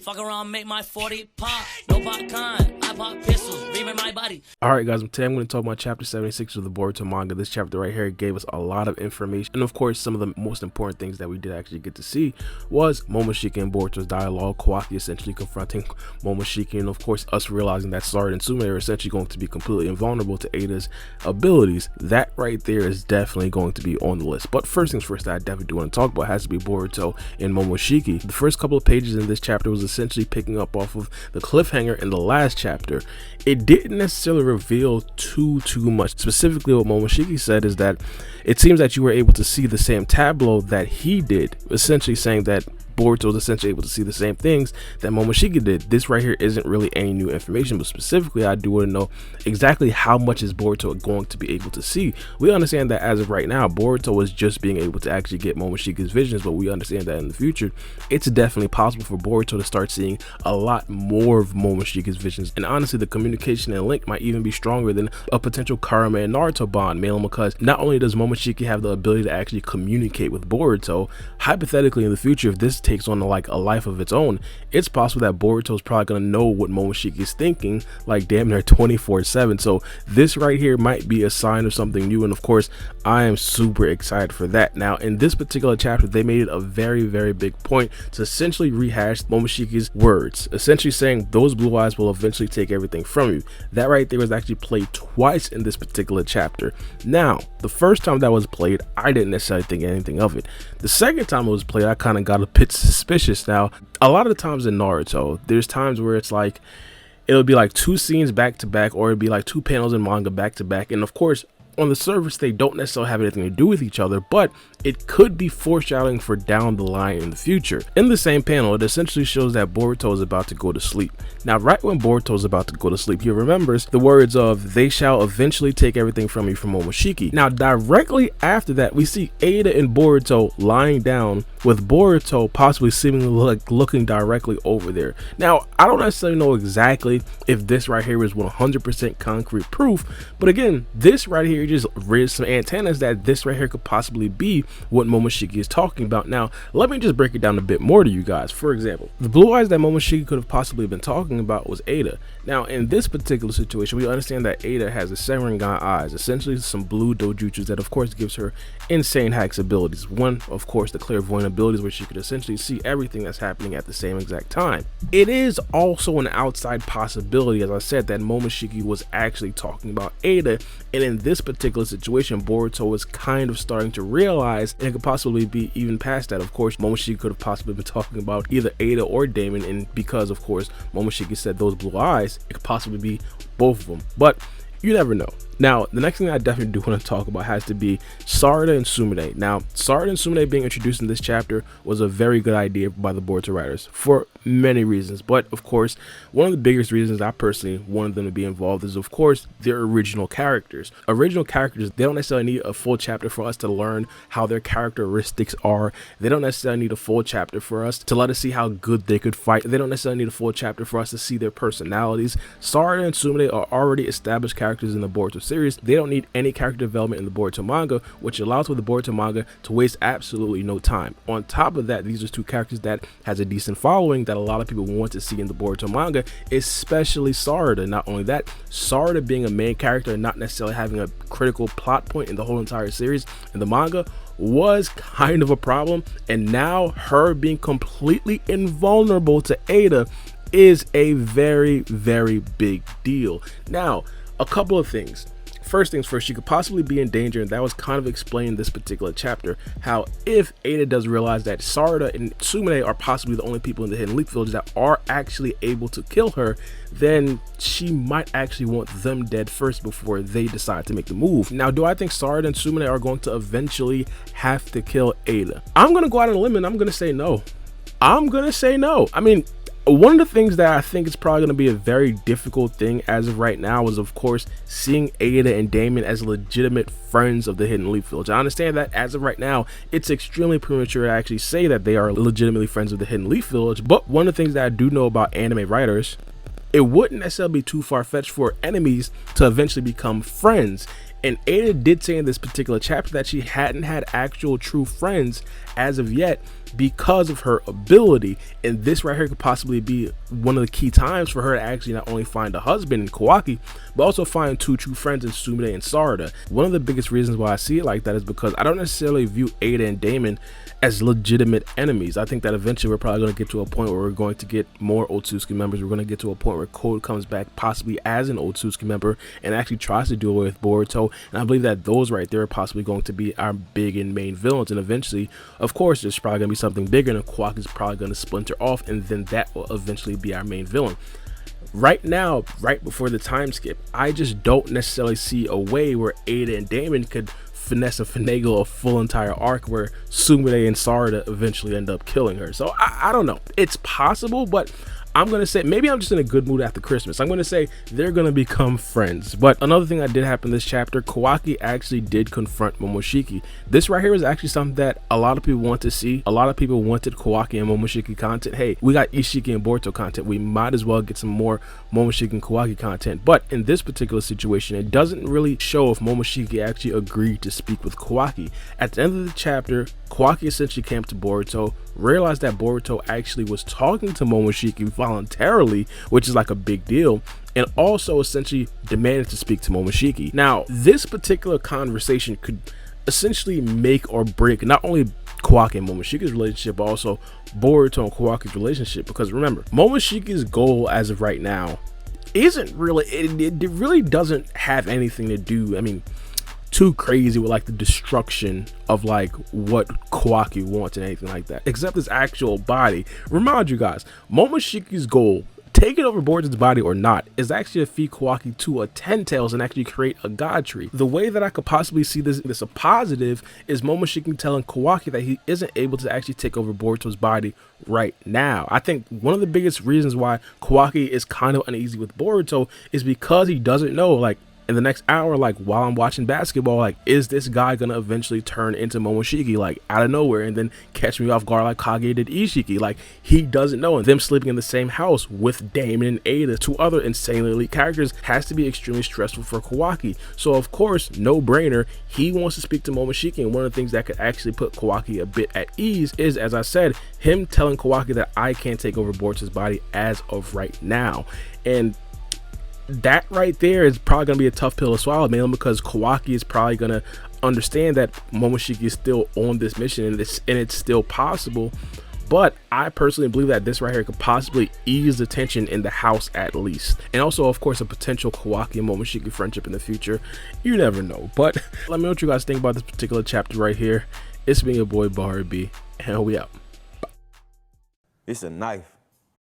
Fuck around, make my 40 pop. No popcorn, I pop pistols, reaming my body. Alright guys, today I'm going to talk about chapter 76 of the Boruto manga. This chapter right here gave us a lot of information, and of course some of the most important things that we did actually get to see was Momoshiki and Boruto's dialogue, Kawaki essentially confronting Momoshiki, and of course us realizing that Sarada and Sumire are essentially going to be completely invulnerable to Eida's abilities. That right there is definitely going to be on the list. But first things first that I definitely do want to talk about has to be Boruto and Momoshiki. The first couple of pages in this chapter was essentially picking up off of the cliffhanger in the last chapter. It didn't necessarily reveal too much. Specifically what Momoshiki said is that it seems that you were able to see the same tableau that he did, essentially saying that Boruto was essentially able to see the same things that Momoshiki did. This right here isn't really any new information, but specifically I do want to know exactly how much is Boruto going to be able to see. We understand that as of right now, Boruto was just being able to actually get Momoshiki's visions, but we understand that in the future, it's definitely possible for Boruto to start seeing a lot more of Momoshiki's visions. And honestly, the communication and link might even be stronger than a potential Karama and Naruto bond, mainly because not only does Momoshiki have the ability to actually communicate with Boruto, hypothetically in the future, if this takes on like a life of its own, it's possible that Boruto is probably going to know what Momoshiki is thinking like damn near 24/7. So this right here might be a sign of something new, and of course I am super excited for that. Now in this particular chapter, they made it a very big point to essentially rehash Momoshiki's words, essentially saying those blue eyes will eventually take everything from you. That right there was actually played twice in this particular chapter. Now the first time that was played, I didn't necessarily think anything of it. The second time it was played, I kind of got a bit suspicious. Now a lot of the times in Naruto, there's times where it's like it'll be like two scenes back to back, or it'll be like two panels in manga back to back, and of course on the surface they don't necessarily have anything to do with each other, but it could be foreshadowing for down the line in the future. In the same panel, it essentially shows that Boruto is about to go to sleep. Now right when Boruto is about to go to sleep, he remembers the words of "they shall eventually take everything from you" from Momoshiki. Now directly after that, we see Eida and Boruto lying down, with Boruto possibly seemingly looking directly over there. Now I don't necessarily know exactly if this right here is 100% concrete proof, but again, this right here just raised some antennas that this right here could possibly be what Momoshiki is talking about. Now let me just break it down a bit more to you guys. For example, the blue eyes that Momoshiki could have possibly been talking about was Eida. Now in this particular situation, we understand that Eida has a Sharingan eyes, essentially some blue dojutsus that of course gives her insane hacks abilities. One, of course, the clairvoyant abilities, where she could essentially see everything that's happening at the same exact time. It is also an outside possibility, as I said, that Momoshiki was actually talking about Eida, and in this particular situation Boruto was kind of starting to realize, and it could possibly be even past that. Of course Momoshiki could have possibly been talking about either Eida or Damon, and because of course Momoshiki said those blue eyes, it could possibly be both of them, but you never know. Now the next thing I definitely do want to talk about has to be Sarada and Sumire. Now Sarada and Sumire being introduced in this chapter was a very good idea by the Boruto writers for many reasons, but of course one of the biggest reasons I personally wanted them to be involved is of course their original characters. They don't necessarily need a full chapter for us to learn how their characteristics are. They don't necessarily need a full chapter for us to let us see how good they could fight. They don't necessarily need a full chapter for us to see their personalities. Sarada and Sumire are already established characters in the Boruto series. They don't need any character development in the Boruto manga, which allows for the Boruto manga to waste absolutely no time. On top of that, these are two characters that has a decent following that a lot of people want to see in the Boruto manga, especially Sarada. Not only that, Sarada being a main character and not necessarily having a critical plot point in the whole entire series in the manga was kind of a problem, and now her being completely invulnerable to Eida is a very big deal. Now a couple of things. First things first, she could possibly be in danger, and that was kind of explained in this particular chapter, how if Eida does realize that Sarada and Sumire are possibly the only people in the Hidden Leaf Village that are actually able to kill her, then she might actually want them dead first before they decide to make the move. Now do I think Sarada and Sumire are going to eventually have to kill Eida? I'm going to go out on a limb and I'm going to say no. I mean, one of the things that I think is probably going to be a very difficult thing as of right now is of course seeing Eida and Damon as legitimate friends of the Hidden Leaf Village. I understand that as of right now it's extremely premature to actually say that they are legitimately friends of the Hidden Leaf Village, but one of the things that I do know about anime writers, it wouldn't necessarily be too far-fetched for enemies to eventually become friends. And Eida did say in this particular chapter that she hadn't had actual true friends as of yet, because of her ability. And this right here could possibly be one of the key times for her to actually not only find a husband in Kawaki, but also find two true friends in Sumire and Sadada. One of the biggest reasons why I see it like that is because I don't necessarily view Eida and Damon as legitimate enemies. I think that eventually we're probably going to get to a point where we're going to get more Otsutsuki members. We're going to get to a point where Code comes back possibly as an Otsutsuki member and actually tries to do away with Boruto. And I believe that those right there are possibly going to be our big and main villains. And eventually, of course, there's probably going to be something bigger, and Kawaki is probably going to splinter off, and then that will eventually be our main villain. Right now, right before the time skip, I just don't necessarily see a way where Eida and Damon could finesse and finagle a full entire arc where Sumire and Sadada eventually end up killing her. So I don't know. It's possible, but I'm going to say, maybe I'm just in a good mood after Christmas. I'm going to say they're going to become friends. But another thing that did happen this chapter, Kawaki actually did confront Momoshiki. This right here is actually something that a lot of people want to see. A lot of people wanted Kawaki and Momoshiki content. Hey, we got Ishiki and Boruto content. We might as well get some more Momoshiki and Kawaki content. But in this particular situation, it doesn't really show if Momoshiki actually agreed to speak with Kawaki. At the end of the chapter, Kawaki essentially came to Boruto, realized that Boruto actually was talking to Momoshiki voluntarily, which is like a big deal, and also essentially demanded to speak to Momoshiki. Now, this particular conversation could essentially make or break not only Kawaki and Momoshiki's relationship, but also Boruto and Kawaki's relationship, because remember, Momoshiki's goal as of right now isn't really, it really doesn't have anything to do, I mean, too crazy with like the destruction of like what Kawaki wants and anything like that, except his actual body. Remind you guys, Momoshiki's goal, taking over Boruto's body or not, is actually to feed Kawaki to a 10 tails and actually create a god tree. The way that I could possibly see this a positive is Momoshiki telling Kawaki that he isn't able to actually take over Boruto's body right now. I think one of the biggest reasons why Kawaki is kind of uneasy with Boruto is because he doesn't know, like, in the next hour, like while I'm watching basketball, like, is this guy gonna eventually turn into Momoshiki, like out of nowhere, and then catch me off guard like Kage did Ishiki? Like, he doesn't know. And them sleeping in the same house with Damon and Eida, two other insanely elite characters, has to be extremely stressful for Kawaki. So of course, no brainer, he wants to speak to Momoshiki, and one of the things that could actually put Kawaki a bit at ease is, as I said, him telling Kawaki that I can't take over Boruto's body as of right now. And that right there is probably going to be a tough pill to swallow, mainly because Kawaki is probably going to understand that Momoshiki is still on this mission, and it's still possible. But I personally believe that this right here could possibly ease the tension in the house at least. And also, of course, a potential Kawaki and Momoshiki friendship in the future. You never know. But let me know what you guys think about this particular chapter right here. It's been your boy Barry B, and we out. It's a knife.